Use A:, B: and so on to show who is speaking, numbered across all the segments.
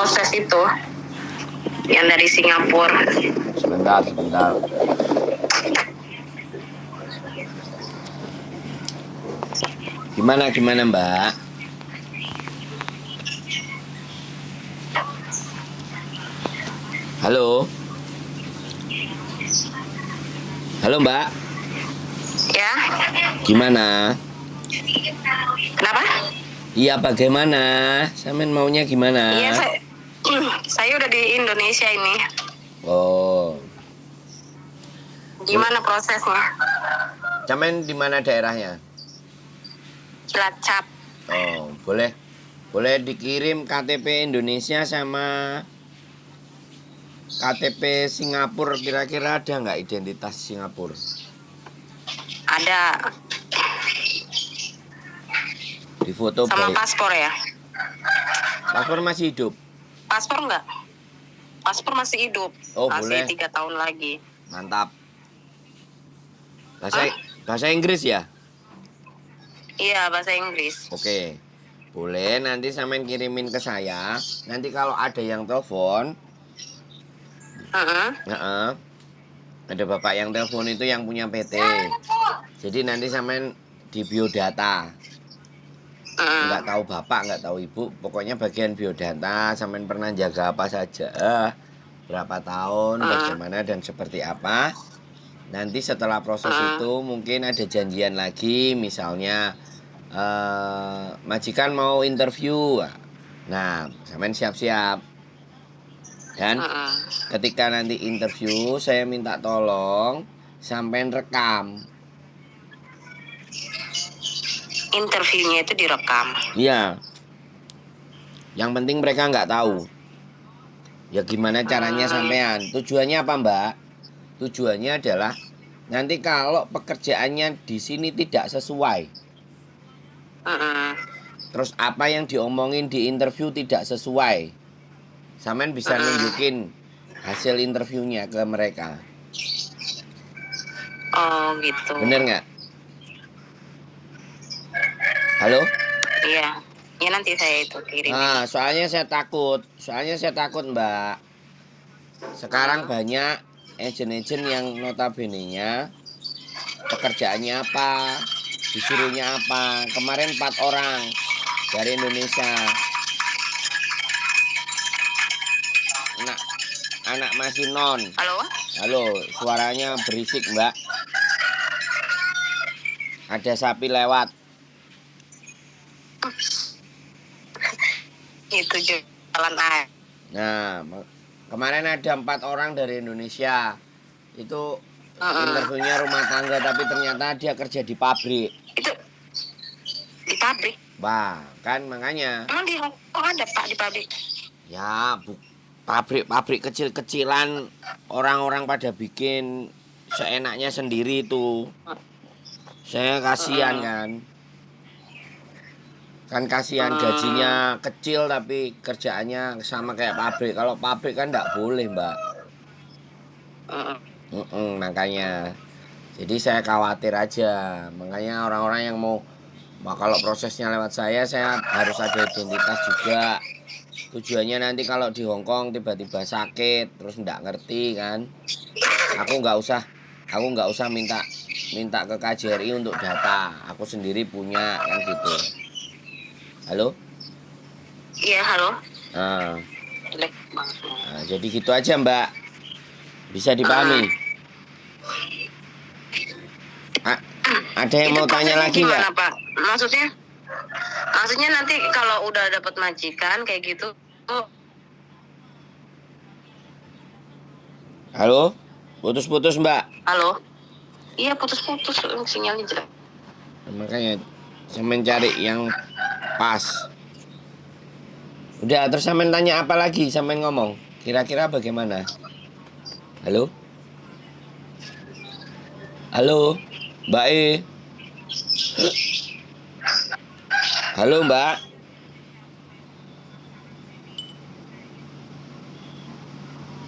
A: proses itu yang dari Singapura.
B: Sebentar. Gimana Mbak? Halo Mbak.
A: Ya.
B: Gimana?
A: Kenapa?
B: Iya bagaimana? Sampean maunya gimana?
A: Iya saya udah di Indonesia ini.
B: Oh.
A: Gimana prosesnya?
B: Sampean di mana daerahnya?
A: Cilacap.
B: Oh, boleh dikirim KTP Indonesia sama KTP Singapura, kira-kira ada nggak identitas Singapura?
A: Ada.
B: Di foto
A: sama
B: baik.
A: Paspor ya?
B: Paspor masih hidup?
A: Paspor enggak? Paspor masih hidup.
B: Oh,
A: masih
B: boleh.
A: 3 tahun lagi.
B: Mantap. Bahasa Inggris ya?
A: Iya, bahasa Inggris.
B: Oke. Boleh, nanti sampean kirimin ke saya. Nanti kalau ada yang telepon, ada bapak yang telepon itu yang punya PT. Jadi nanti sampean di biodata. Nggak tahu bapak, nggak tahu ibu, pokoknya bagian biodata, sampean pernah jaga apa saja, berapa tahun, bagaimana dan seperti apa. Nanti setelah proses itu mungkin ada janjian lagi, misalnya majikan mau interview. Nah, sampean siap-siap. Dan ketika nanti interview, saya minta tolong sampean rekam.
A: Interviewnya itu direkam.
B: Iya. Yang penting mereka nggak tahu. Ya gimana caranya sampean? Tujuannya apa, Mbak? Tujuannya adalah nanti kalau pekerjaannya di sini tidak sesuai, terus apa yang diomongin di interview tidak sesuai, sampean bisa nunjukin hasil interviewnya ke mereka.
A: Oh gitu.
B: Bener nggak? Halo?
A: Iya. Ya nanti saya itu kirim.
B: Soalnya saya takut Mbak. Sekarang banyak agen-agen yang notabene-nya pekerjaannya apa, disuruhnya apa. Kemarin 4 orang dari Indonesia. Anak masih non. Halo, suaranya berisik, Mbak. Ada sapi lewat.
A: Itu jalan air.
B: Nah, kemarin ada 4 orang dari Indonesia. Itu interviewnya rumah tangga, tapi ternyata dia kerja di pabrik.
A: Itu di pabrik?
B: Wah, kan makanya.
A: Emang di Hongkong ada Pak di pabrik?
B: Ya, pabrik kecil-kecilan, orang-orang pada bikin seenaknya sendiri itu. Saya kasihan kan kasihan, gajinya kecil tapi kerjaannya sama kayak pabrik. Kalau pabrik kan nggak boleh, Mbak. Makanya jadi saya khawatir aja. Makanya orang-orang yang mau kalau prosesnya lewat saya harus ada identitas juga. Tujuannya nanti kalau di Hongkong tiba-tiba sakit terus nggak ngerti kan, aku nggak usah minta ke KJRI untuk data, aku sendiri punya kan gitu. Halo?
A: Iya, halo.
B: Nah, jadi gitu aja, Mbak. Bisa dipahami? Ada yang mau tanya lagi nggak?
A: Pak? Maksudnya nanti kalau udah dapat majikan kayak gitu.
B: Halo? Putus-putus, Mbak.
A: Halo? Iya, putus-putus sinyalnya jelek.
B: Makanya saya mencari yang pas. Udah, terus sampean tanya apa lagi? Sampean ngomong. Kira-kira bagaimana? Halo? Halo? Mbak E? Halo, Mbak?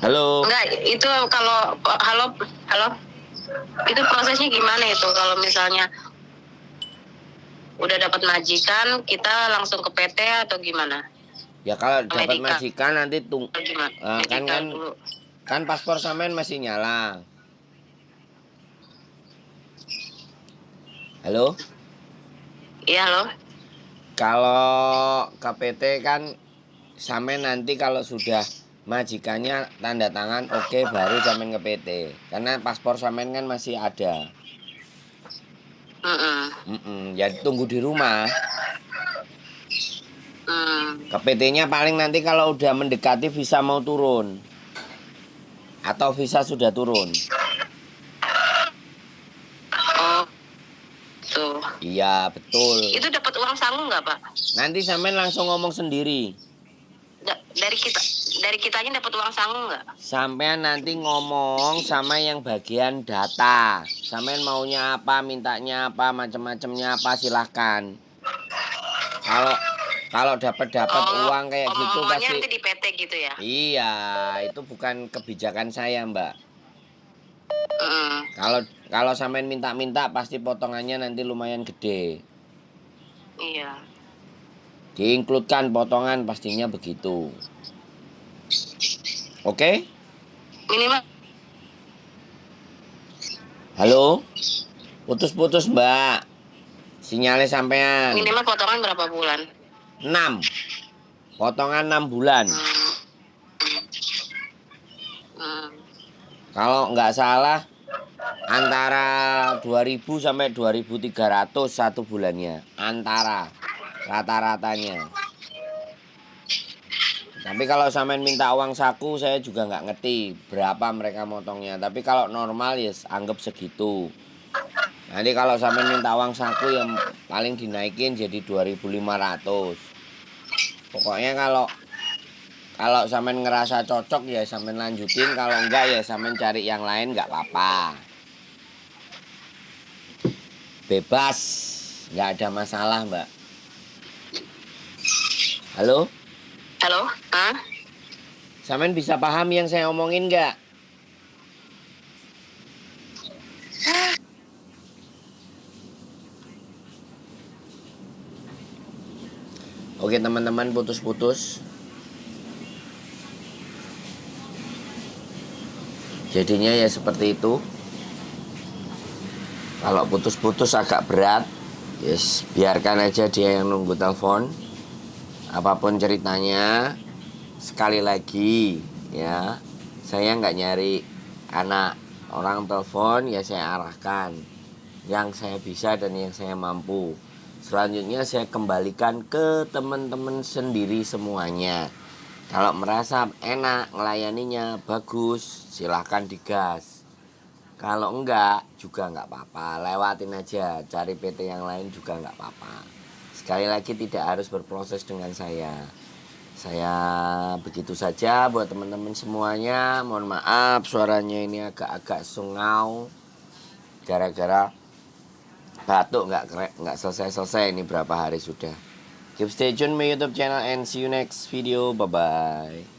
B: Halo?
A: Enggak, itu kalau halo. Itu prosesnya gimana itu kalau misalnya udah dapat majikan, kita langsung ke PT atau gimana?
B: Ya kalau dapat
A: Medical
B: majikan nanti
A: gimana?
B: kan
A: Medical dulu.
B: kan paspor sampean masih nyala. Halo?
A: Iya loh.
B: Kalau KPT kan sampean nanti kalau sudah majikannya tanda tangan oke baru sampean ke PT. Karena paspor sampean kan masih ada. Ya tunggu di rumah. Ke PT-nya paling nanti kalau udah mendekati visa mau turun. Atau visa sudah turun.
A: Oh, tuh.
B: Iya, betul.
A: Itu dapat uang sangu nggak, Pak?
B: Nanti sampean langsung ngomong sendiri.
A: Dari kitanya dapat uang sangu nggak?
B: Sampean nanti ngomong sama yang bagian data. Sampean maunya apa, mintanya apa, macam-macamnya apa, silahkan. Kalau dapat uang kayak gitu pasti.
A: Nanti di PT gitu ya?
B: Iya, itu bukan kebijakan saya, Mbak.
A: Mm.
B: Kalau sampean minta-minta pasti potongannya nanti lumayan gede.
A: Iya.
B: Diinkludkan potongan pastinya begitu. Oke?
A: Minimal.
B: Halo? Putus-putus, Mbak. Sinyalnya sampean.
A: Minimal potongan berapa bulan?
B: 6. Potongan 6 bulan. Kalau nggak salah antara 2000 sampai 2300 satu bulannya. Antara rata-ratanya. Tapi kalau sampean minta uang saku saya juga nggak ngerti berapa mereka motongnya. Tapi kalau normal ya anggap segitu. Nanti kalau sampean minta uang saku yang paling dinaikin jadi 2500. Pokoknya kalau sampean ngerasa cocok ya sampean lanjutin, kalau enggak ya sampean cari yang lain nggak apa-apa. Bebas, nggak ada masalah, Mbak. Halo?
A: Halo? Hah?
B: Sampean bisa paham yang saya omongin nggak? Oke teman-teman, putus-putus. Jadinya ya seperti itu. Kalau putus-putus agak berat, yes, biarkan aja dia yang nunggu telepon. Apapun ceritanya, sekali lagi ya, saya nggak nyari anak. Orang telepon ya saya arahkan yang saya bisa dan yang saya mampu. Selanjutnya saya kembalikan ke teman-teman sendiri semuanya. Kalau merasa enak ngelayaninya bagus, silahkan digas. Kalau enggak juga enggak apa-apa, lewatin aja, cari PT yang lain juga enggak apa-apa. Sekali lagi tidak harus berproses dengan saya. Saya begitu saja buat teman-teman semuanya. Mohon maaf suaranya ini agak-agak sungau gara-gara batuk nggak selesai ini berapa hari sudah. Keep stay tune my YouTube channel and see you next video. Bye bye.